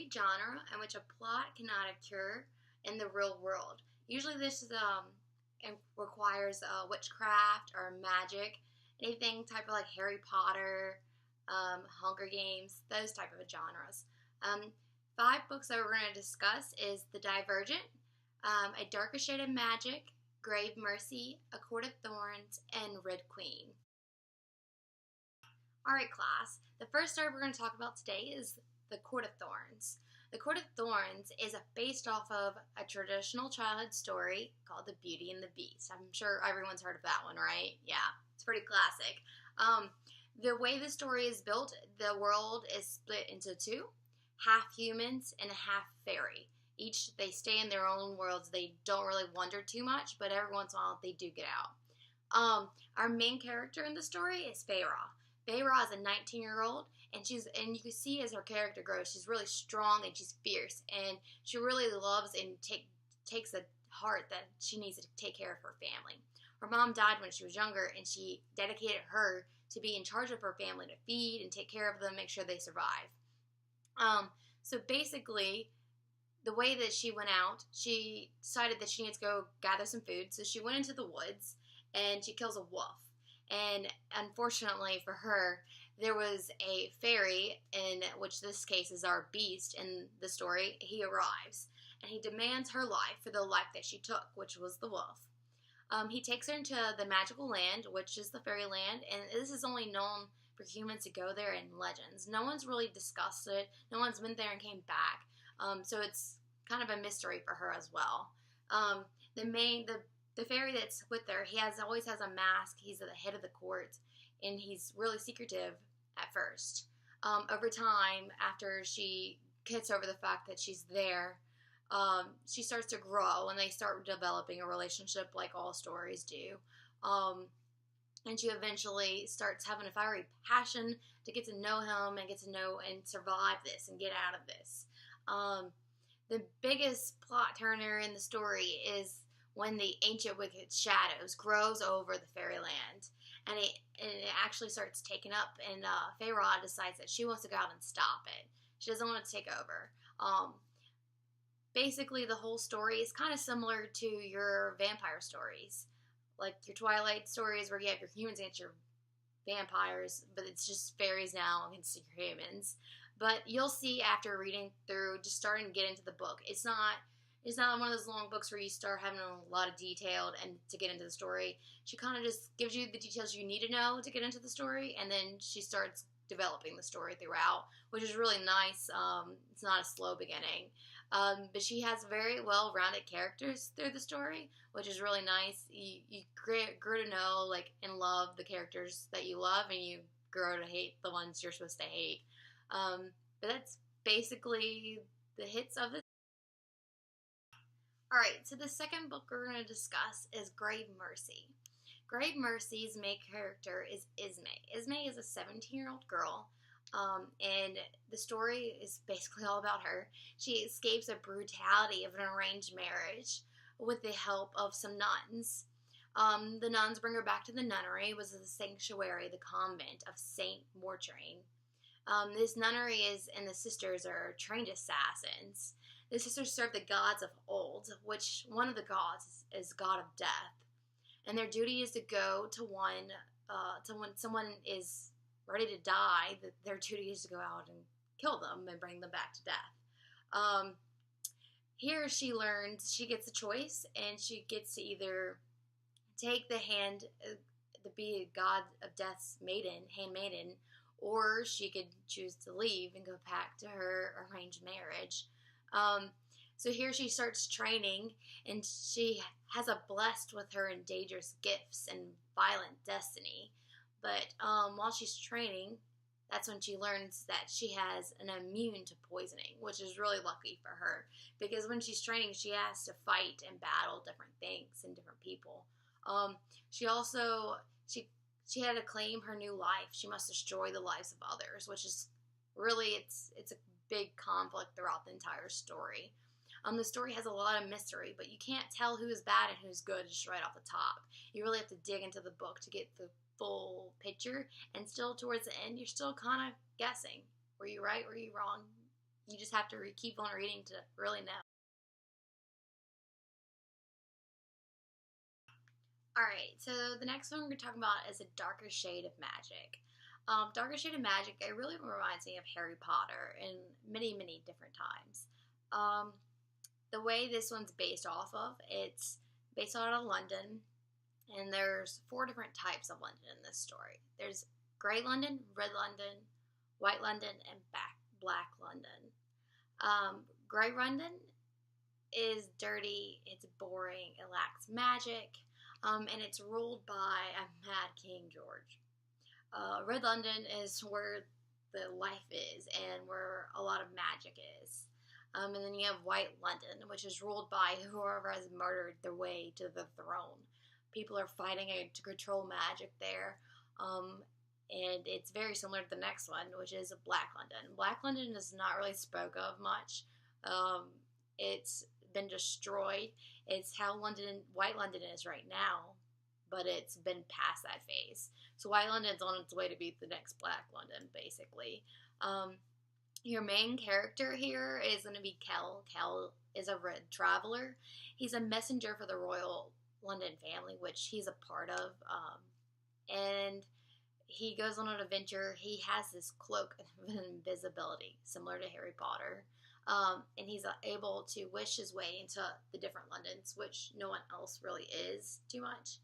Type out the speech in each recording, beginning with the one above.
mystery genre in which a plot cannot occur in the real world. Usually this is, requires witchcraft or magic, anything type of like Harry Potter, Hunger Games, those type of genres. Five books that we're going to discuss is The Divergent, A Darker Shade of Magic, Grave Mercy, A Court of Thorns, and Red Queen. Alright class, the first story we're going to talk about today is The Court of Thorns. The Court of Thorns is based off of a traditional childhood story called The Beauty and the Beast. I'm sure everyone's heard of that one, right? Yeah, it's pretty classic. The way the story is built, the world is split into two, half humans and half fairy. Each, they stay in their own worlds. They don't really wander too much, but every once in a while they do get out. Our main character in the story is Feyre. Feyre is a 19-year-old, and you can see as her character grows, she's really strong and she's fierce, and she really loves and takes the heart that she needs to take care of her family. Her mom died when she was younger, and she dedicated her to be in charge of her family, to feed and take care of them, make sure they survive. So basically, the way that she went out, she decided that she needs to go gather some food, so she went into the woods, and she kills a wolf. And unfortunately for her, there was a fairy, in which this case is our beast in the story. He arrives, and he demands her life for the life that she took, which was the wolf. He takes her into the magical land, which is the fairyland, and this is only known for humans to go there in legends. No one's really discussed it. No one's been there and came back. So it's kind of a mystery for her as well. The fairy that's with her, always has a mask. He's at the head of the court, and he's really secretive at first. Over time, after she gets over the fact that she's there, she starts to grow, and they start developing a relationship like all stories do. And she eventually starts having a fiery passion to get to know him and get to know and survive this and get out of this. The biggest plot turner in the story is when the ancient wicked shadows grows over the fairyland, and it actually starts taking up, and Feyre decides that she wants to go out and stop it. She doesn't want it to take over. Basically, the whole story is kind of similar to your vampire stories, like your Twilight stories where you have your humans against your vampires, but it's just fairies now against your humans. But you'll see after reading through, just starting to get into the book, it's not one of those long books where you start having a lot of detail and to get into the story. She kind of just gives you the details you need to know to get into the story, and then she starts developing the story throughout, which is really nice. It's not a slow beginning. But she has very well-rounded characters through the story, which is really nice. You grow to know, like, and love the characters that you love, and you grow to hate the ones you're supposed to hate. But that's basically the hits of it. Alright, so the second book we're going to discuss is Grave Mercy. Grave Mercy's main character is Ismay. Ismay is a 17-year-old girl, and the story is basically all about her. She escapes the brutality of an arranged marriage with the help of some nuns. The nuns bring her back to the nunnery, which is the sanctuary, the convent of Saint Mortrine. This nunnery and the sisters are trained assassins. The sisters serve the gods of old, which one of the gods is god of death. And their duty is to go to when someone is ready to die, their duty is to go out and kill them and bring them back to death. Here she learns, she gets a choice, and she gets to either take the hand, to be a god of death's handmaiden, or she could choose to leave and go back to her arranged marriage. So here she starts training, and she has a blessed with her and dangerous gifts and violent destiny. But while she's training, that's when she learns that she has an immune to poisoning, which is really lucky for her, because when she's training, she has to fight and battle different things and different people. She had to claim her new life. She must destroy the lives of others, which is really, it's a big conflict throughout the entire story. The story has a lot of mystery, but you can't tell who is bad and who's good just right off the top. You really have to dig into the book to get the full picture, and still towards the end, you're still kind of guessing. Were you right? Were you wrong? You just have to keep on reading to really know. Alright, so the next one we're going to talk about is A Darker Shade of Magic. Darker Shade of Magic, it really reminds me of Harry Potter in many, many different times. The way this one's based off of, it's based out of London, and there's 4 different types of London in this story. There's Grey London, Red London, White London, and Black London. Grey London is dirty, it's boring, it lacks magic, and it's ruled by a Mad King George. Red London is where the life is and where a lot of magic is. And then you have White London, which is ruled by whoever has murdered their way to the throne. People are fighting to control magic there. And it's very similar to the next one, which is Black London. Black London is not really spoke of much. It's been destroyed. It's how White London is right now, but it's been past that phase. So White London's on its way to be the next Black London, basically. Your main character here is going to be Kell. Kell is a red traveler. He's a messenger for the royal London family, which he's a part of. And he goes on an adventure. He has this cloak of invisibility, similar to Harry Potter. And he's able to wish his way into the different Londons, which no one else really is too much.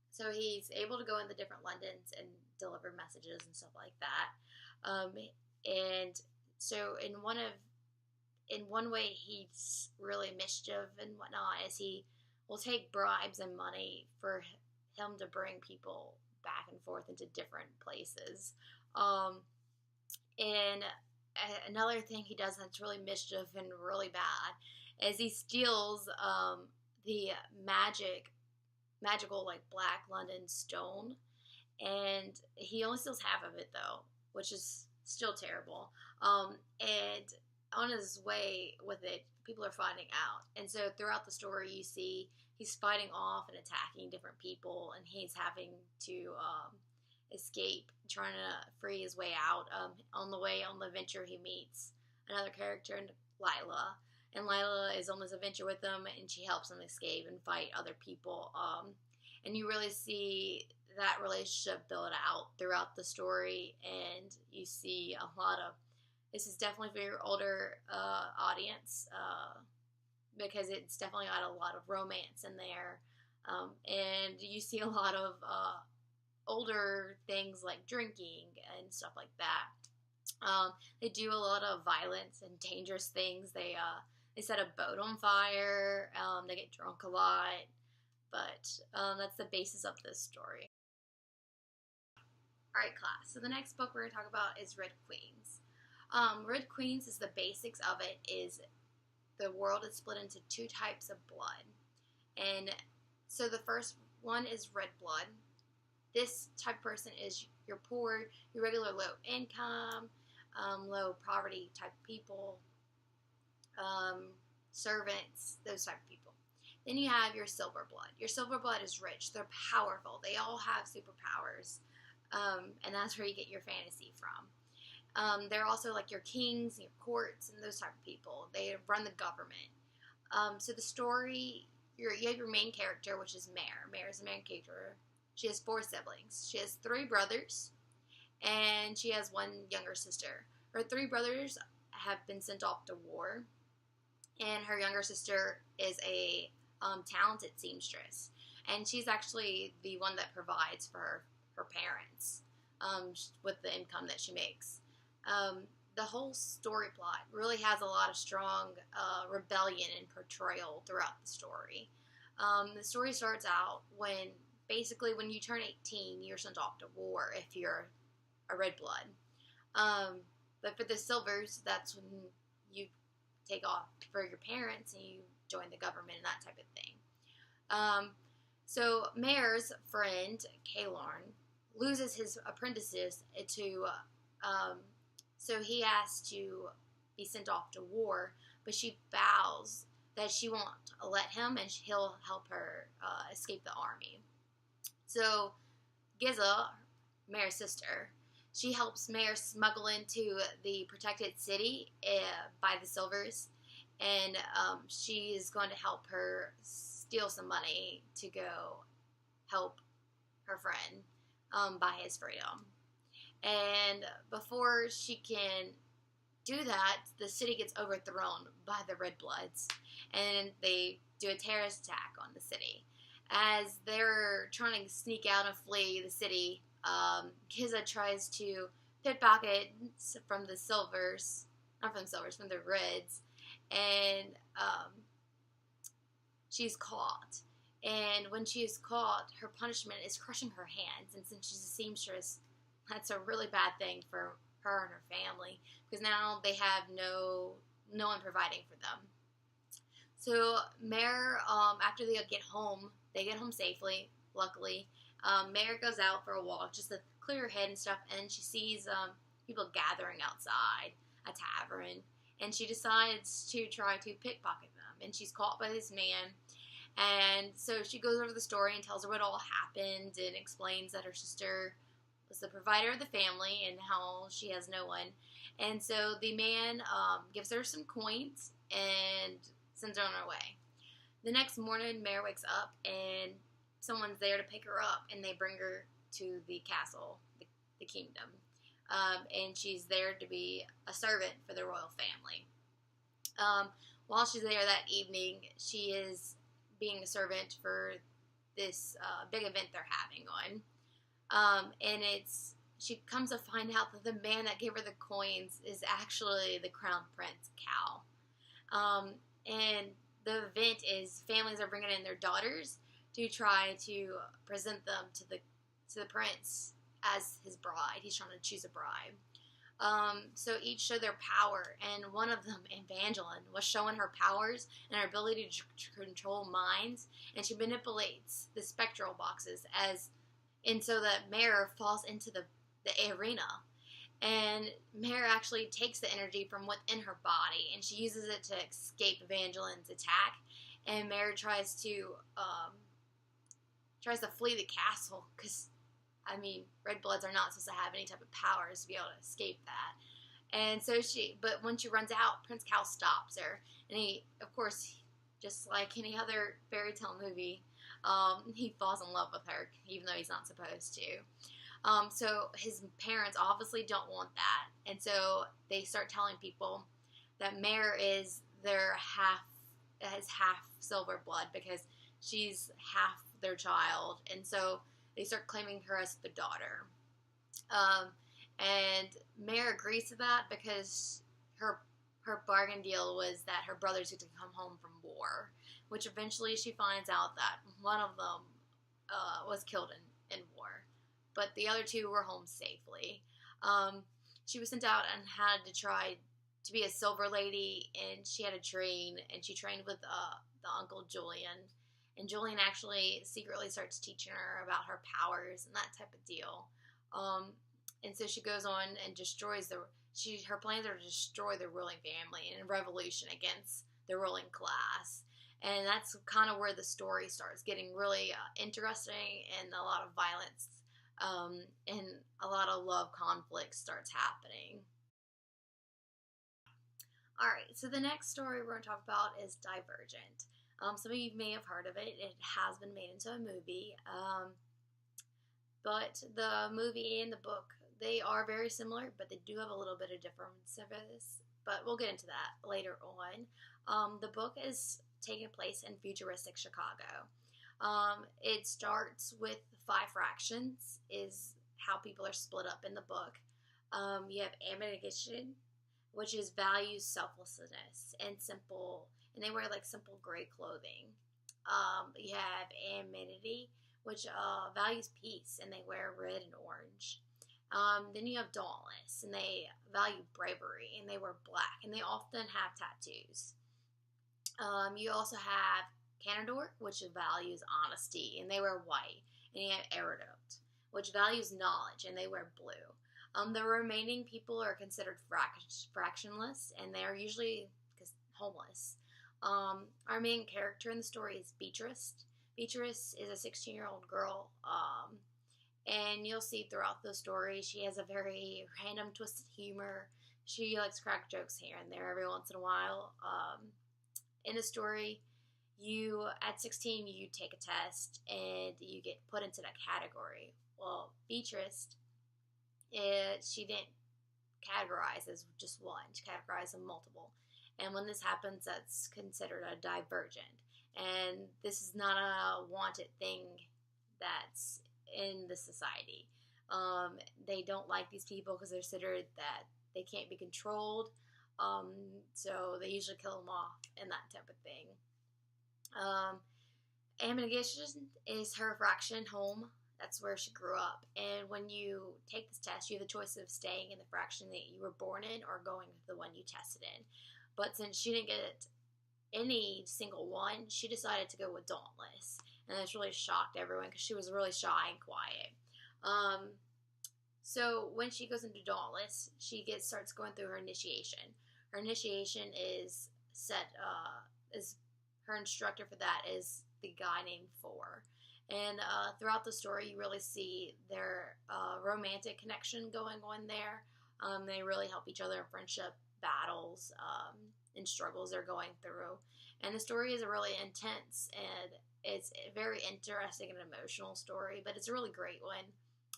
So he's able to go in the different Londons and deliver messages and stuff like that. And so in one way he's really mischief and whatnot, is he will take bribes and money for him to bring people back and forth into different places. And another thing he does that's really mischief and really bad is he steals the magical like Black London stone, and he only steals half of it though, which is still terrible. And on his way with it, people are finding out, and so throughout the story you see he's fighting off and attacking different people, and he's having to escape, trying to free his way out. On the way on the adventure, he meets another character, Lila, and Lila is on this adventure with him, and she helps him escape and fight other people. And you really see that relationship build out throughout the story, and you see a lot of, this is definitely for your older audience, because it's definitely got a lot of romance in there, and you see a lot of older things like drinking and stuff like that. They do a lot of violence and dangerous things. They set a boat on fire. They get drunk a lot, but that's the basis of this story. Alright, class, so the next book we're going to talk about is Red Queens. Red Queens is the basics of it, is the world is split into 2 types of blood. And so the first one is red blood. This type of person is your poor, your regular low income, low poverty type people, servants, those type of people. Then you have your silver blood. Your silver blood is rich. They're powerful. They all have superpowers. And that's where you get your fantasy from. They're also like your kings, your courts, and those type of people. They run the government. So the story, you have your main character, which is Mare. Mare is the main character. She has 4 siblings. She has 3 brothers, and she has 1 younger sister. Her 3 brothers have been sent off to war, and her younger sister is a talented seamstress, and she's actually the one that provides for her parents with the income that she makes. The whole story plot really has a lot of strong rebellion and portrayal throughout the story. The story starts out when you turn 18, you're sent off to war if you're a red blood. But for the silvers, that's when you take off for your parents and you join the government and that type of thing. So Mare's friend, Kalorn, loses his apprentices to, so he has to be sent off to war, but she vows that she won't let him, and he'll help her escape the army. So Giza, Mare's sister, she helps Mayor smuggle into the protected city by the Silvers, and she is going to help her steal some money to go help her friend buy his freedom. And before she can do that, the city gets overthrown by the Red Bloods, and they do a terrorist attack on the city. As they're trying to sneak out and flee the city, Giza tries to pickpocket from the Silvers, not from the Silvers, from the Reds, and she's caught. And when she is caught, her punishment is crushing her hands. And since she's a seamstress, that's a really bad thing for her and her family, because now they have no one providing for them. So Mare, after they get home safely, luckily. Mare goes out for a walk just to clear her head and stuff, and she sees people gathering outside a tavern, and she decides to try to pickpocket them, and she's caught by this man. And so she goes over the story and tells her what all happened and explains that her sister was the provider of the family and how she has no one. And so the man gives her some coins and sends her on her way. The next morning, Mare wakes up and someone's there to pick her up, and they bring her to the castle, the kingdom. And she's there to be a servant for the royal family. While she's there that evening, she is being a servant for this big event they're having on. And she comes to find out that the man that gave her the coins is actually the crown prince, Cal. And the event is families are bringing in their daughters to try to present them to the prince as his bride. He's trying to choose a bride. So each show their power, and one of them, Evangeline, was showing her powers and her ability to control minds, and she manipulates the spectral boxes and so that Mare falls into the arena. And Mare actually takes the energy from within her body, and she uses it to escape Evangeline's attack. And Mare tries to flee the castle, because, Red Bloods are not supposed to have any type of powers to be able to escape that. And so but when she runs out, Prince Cal stops her. And he, of course, just like any other fairy tale movie, he falls in love with her, even though he's not supposed to. So his parents obviously don't want that. And so they start telling people that Mare is half silver blood, because she's half their child. And so they start claiming her as the daughter. And Mare agrees to that because her bargain deal was that her brothers get to come home from war, which eventually she finds out that one of them was killed in war, but the other two were home safely. She was sent out and had to try to be a silver lady, and she had to train, and she trained with the uncle Julian. And Julian actually secretly starts teaching her about her powers and that type of deal. And so she goes on and destroys her plans are to destroy the ruling family in a revolution against the ruling class. And that's kind of where the story starts getting really interesting, and a lot of violence and a lot of love conflict starts happening. Alright, so the next story we're going to talk about is Divergent. Some of you may have heard of it. It has been made into a movie. But the movie and the book, they are very similar, but they do have a little bit of differences. But we'll get into that later on. The book is taking place in futuristic Chicago. It starts with 5 fractions, is how people are split up in the book. You have abnegation, which is values selflessness and simple, and they wear like simple gray clothing. You have amenity, which values peace, and they wear red and orange. Then you have dauntless, and they value bravery, and they wear black, and they often have tattoos. You also have Canador, which values honesty, and they wear white. And you have erudite, which values knowledge, and they wear blue. The remaining people are considered fractionless, and they are usually homeless. Our main character in the story is Beatrice. Beatrice is a 16-year-old girl, And you'll see throughout the story, she has a very random, twisted humor. She likes to crack jokes here and there every once in a while. In the story, you at 16 you take a test and you get put into that category. Well, Beatrice, she didn't categorize as just one; she categorized them multiple. And when this happens, that's considered a divergent. And this is not a wanted thing that's in the society. They don't like these people because they're considered that they can't be controlled. So they usually kill them off and that type of thing. Ammunition is her fraction home. That's where she grew up. And when you take this test, you have the choice of staying in the fraction that you were born in or going to the one you tested in. But since she didn't get any single one, she decided to go with Dauntless. And this really shocked everyone because she was really shy and quiet. So when she goes into Dauntless, she starts going through her initiation. Her initiation is her instructor for that is the guy named Four. And throughout the story, you really see their romantic connection going on there. They really help each other in friendship battles and struggles they're going through. And the story is a really intense and it's a very interesting and emotional story, but it's a really great one.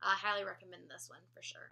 I highly recommend this one for sure.